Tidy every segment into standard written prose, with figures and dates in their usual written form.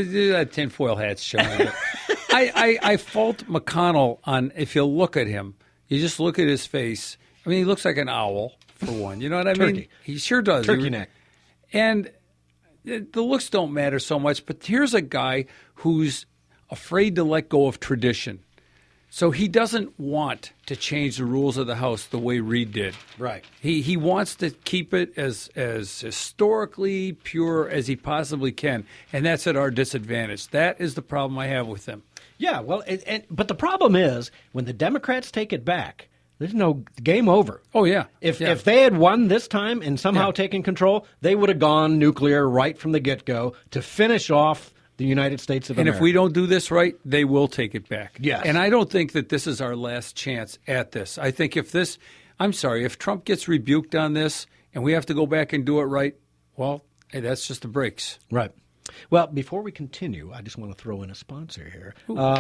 that tinfoil hat's showing. I fault McConnell on, if you look at him, you just look at his face. I mean, he looks like an owl, for one. You know what I mean? He sure does. Turkey neck. And the looks don't matter so much, but here's a guy who's afraid to let go of tradition. So he doesn't want to change the rules of the House the way Reid did. Right. He wants to keep it as historically pure as he possibly can, and that's at our disadvantage. That is the problem I have with him. Yeah, well, but the problem is when the Democrats take it back, there's no game over. Oh, yeah. If they had won this time and somehow taken control, they would have gone nuclear right from the get-go to finish off the United States of America. And if we don't do this right, they will take it back. Yes. And I don't think that this is our last chance at this. I think if Trump gets rebuked on this and we have to go back and do it right, well, hey, that's just the breaks. Right. Well, before we continue, I just want to throw in a sponsor here.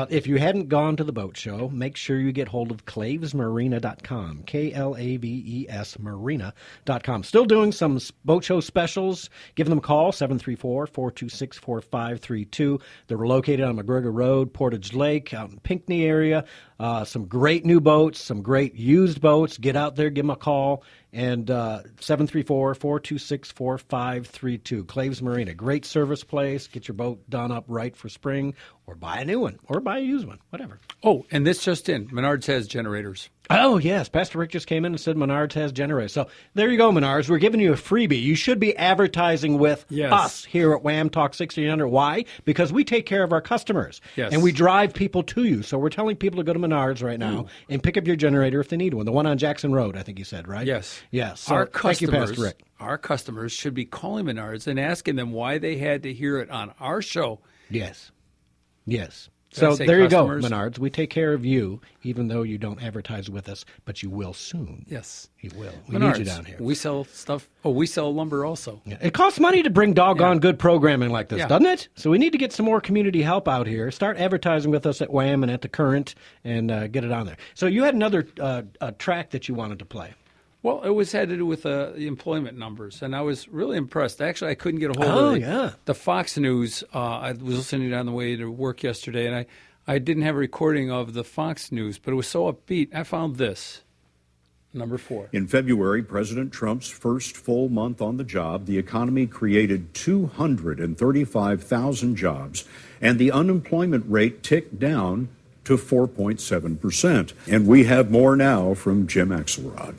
If you hadn't gone to the boat show, make sure you get hold of clavesmarina.com, Klaves marina.com. Still doing some boat show specials. Give them a call, 734-426-4532. They're located on McGregor Road, Portage Lake, out in Pinckney area. Some great new boats, some great used boats. Get out there, give them a call. And 734-426-4532. Claves Marina, great service place. Get your boat done up right for spring, or buy a new one, or buy a used one, whatever. Oh, and this just in, Menards has generators. Oh, yes. Pastor Rick just came in and said Menards has generators. So there you go, Menards. We're giving you a freebie. You should be advertising with us here at Wham Talk 1600. Why? Because we take care of our customers. Yes. And we drive people to you. So we're telling people to go to Menards right now and pick up your generator if they need one. The one on Jackson Road, I think you said, right? Yes. Yes. So thank you, Pastor Rick. Our customers should be calling Menards and asking them why they had to hear it on our show. Yes. Yes. So there you go, Menards. We take care of you, even though you don't advertise with us, but you will soon. Yes. You will. We Menards, need you down here. We sell stuff. Oh, we sell lumber also. Yeah. It costs money to bring doggone good programming like this, doesn't it? So we need to get some more community help out here. Start advertising with us at Wham and at The Current and get it on there. So you had another track that you wanted to play. Well, it had to do with the employment numbers, and I was really impressed. Actually, I couldn't get a hold of the Fox News. I was listening on the way to work yesterday, and I didn't have a recording of the Fox News, but it was so upbeat. I found this, number 4. In February, President Trump's first full month on the job, the economy created 235,000 jobs, and the unemployment rate ticked down to 4.7%. And we have more now from Jim Axelrod.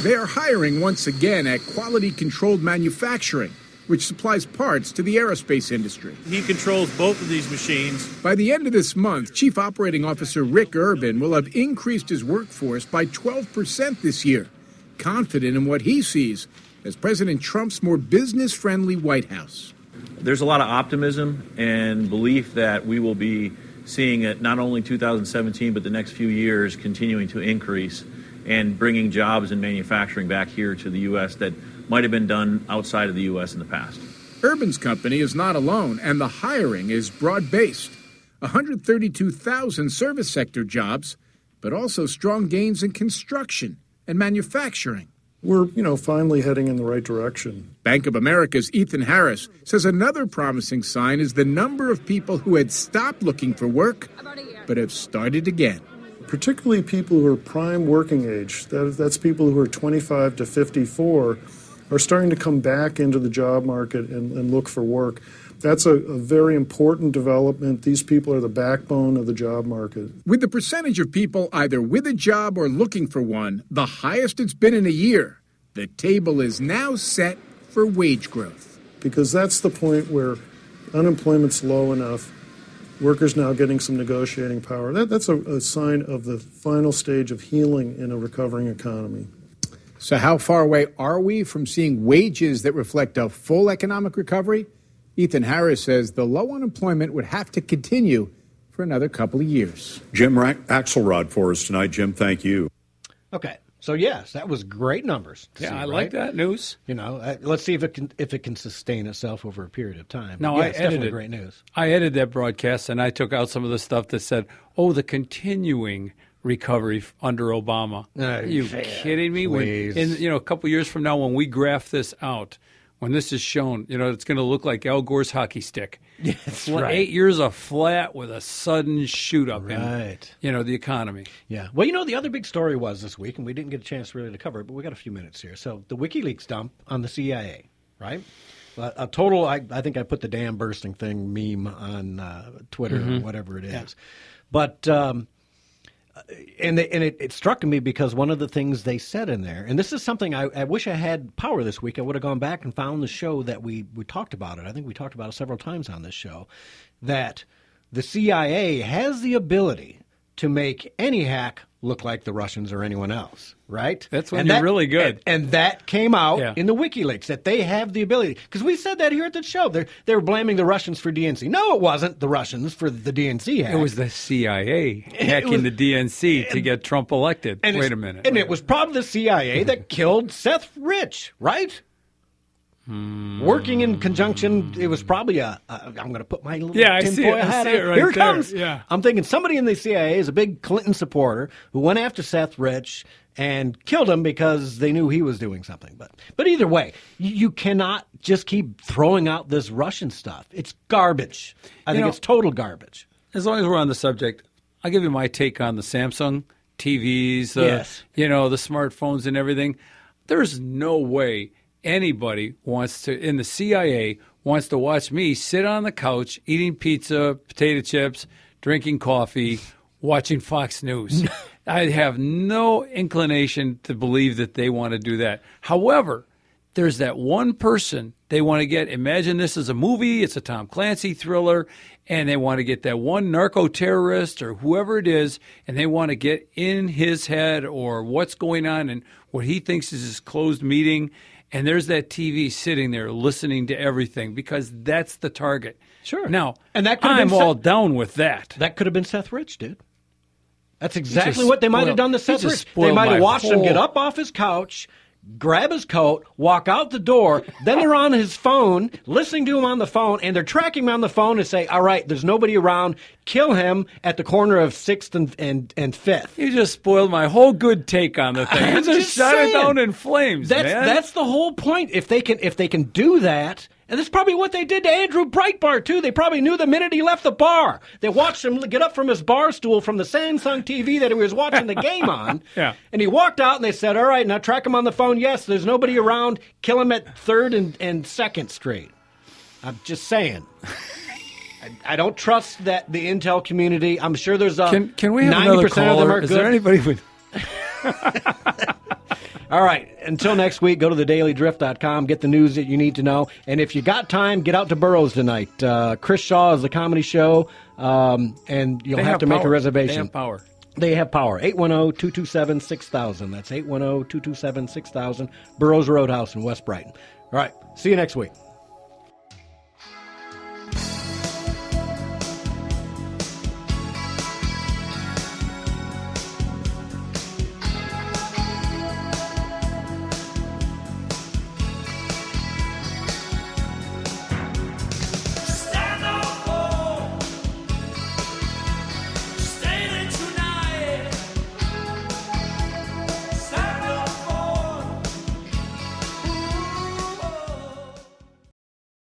They are hiring once again at Quality Controlled Manufacturing, which supplies parts to the aerospace industry. He controls both of these machines. By the end of this month, Chief Operating Officer Rick Urban will have increased his workforce by 12% this year, confident in what he sees as President Trump's more business-friendly White House. There's a lot of optimism and belief that we will be seeing it not only 2017, but the next few years continuing to increase and bringing jobs and manufacturing back here to the U.S. that might have been done outside of the U.S. in the past. Urban's company is not alone, and the hiring is broad-based. 132,000 service sector jobs, but also strong gains in construction and manufacturing. We're, finally heading in the right direction. Bank of America's Ethan Harris says another promising sign is the number of people who had stopped looking for work but have started again. Particularly people who are prime working age, that's people who are 25 to 54, are starting to come back into the job market and look for work. That's a very important development. These people are the backbone of the job market. With the percentage of people either with a job or looking for one, the highest it's been in a year, the table is now set for wage growth. Because that's the point where unemployment's low enough, workers now getting some negotiating power. That's a sign of the final stage of healing in a recovering economy. So how far away are we from seeing wages that reflect a full economic recovery? Ethan Harris says the low unemployment would have to continue for another couple of years. Jim Axelrod for us tonight. Jim, thank you. Okay. So, yes, that was great numbers. I like that news. Let's see if it can sustain itself over a period of time. No, it's definitely great news. I edited that broadcast, and I took out some of the stuff that said, the continuing recovery under Obama. Are you kidding me? Please. A couple years from now, when we graph this out, when this is shown, it's going to look like Al Gore's hockey stick. That's right. 8 years of flat with a sudden shoot up in, the economy. Yeah. Well, the other big story was this week, and we didn't get a chance really to cover it, but we got a few minutes here. So the WikiLeaks dump on the CIA, right? A total, I think I put the dam bursting thing meme on Twitter or whatever it is. Yeah. But it struck me because one of the things they said in there, and this is something I wish I had power this week. I would have gone back and found the show that we talked about it. I think we talked about it several times on this show, that the CIA has the ability to make any hack look like the Russians or anyone else, right? That's when you're really good. And that came out in the WikiLeaks, that they have the ability. Because we said that here at the show. They were blaming the Russians for DNC. No, it wasn't the Russians for the DNC hack. It was the CIA hacking the DNC to get Trump elected. Wait a minute. And it was probably the CIA that killed Seth Rich, right? Working in conjunction, it was probably I'm going to put my little tinfoil hat on. Right Here it there. comes. Yeah. I'm thinking somebody in the CIA is a big Clinton supporter who went after Seth Rich and killed him because they knew he was doing something. But either way, you cannot just keep throwing out this Russian stuff. It's garbage. I think it's total garbage. As long as we're on the subject, I'll give you my take on the Samsung TVs, the smartphones and everything. There's no way anybody in the CIA wants to watch me sit on the couch eating pizza, potato chips, drinking coffee, watching Fox News. I have no inclination to believe that they want to do that. However, there's that one person they want to get. Imagine this is a movie. It's a Tom Clancy thriller, and they want to get that one narco-terrorist or whoever it is, and they want to get in his head or what's going on and what he thinks is his closed meeting. And there's that TV sitting there listening to everything because that's the target. Sure. Now, and I'm all down with that. That could have been Seth Rich, dude. That's exactly what they might have done to Seth Rich. They might have watched him get up off his couch, grab his coat, walk out the door. Then they're on his phone, listening to him on the phone, and they're tracking him on the phone and say, all right, there's nobody around. Kill him at the corner of 6th and 5th. You just spoiled my whole good take on the thing. You just shot it down in flames, man. That's the whole point. If they can do that, and that's probably what they did to Andrew Breitbart, too. They probably knew the minute he left the bar. They watched him get up from his bar stool from the Samsung TV that he was watching the game on. Yeah. And he walked out, and they said, all right, now track him on the phone. Yes, there's nobody around. Kill him at 3rd and 2nd Street. I'm just saying. I don't trust that the intel community. I'm sure there's Can we have another caller? Is there anybody with... All right. Until next week, go to thedailydrift.com. Get the news that you need to know. And if you got time, get out to Burroughs tonight. Chris Shaw is the comedy show, and you'll have to make a reservation. They have power. They have power. 810-227-6000. That's 810-227-6000. Burroughs Roadhouse in West Brighton. All right. See you next week.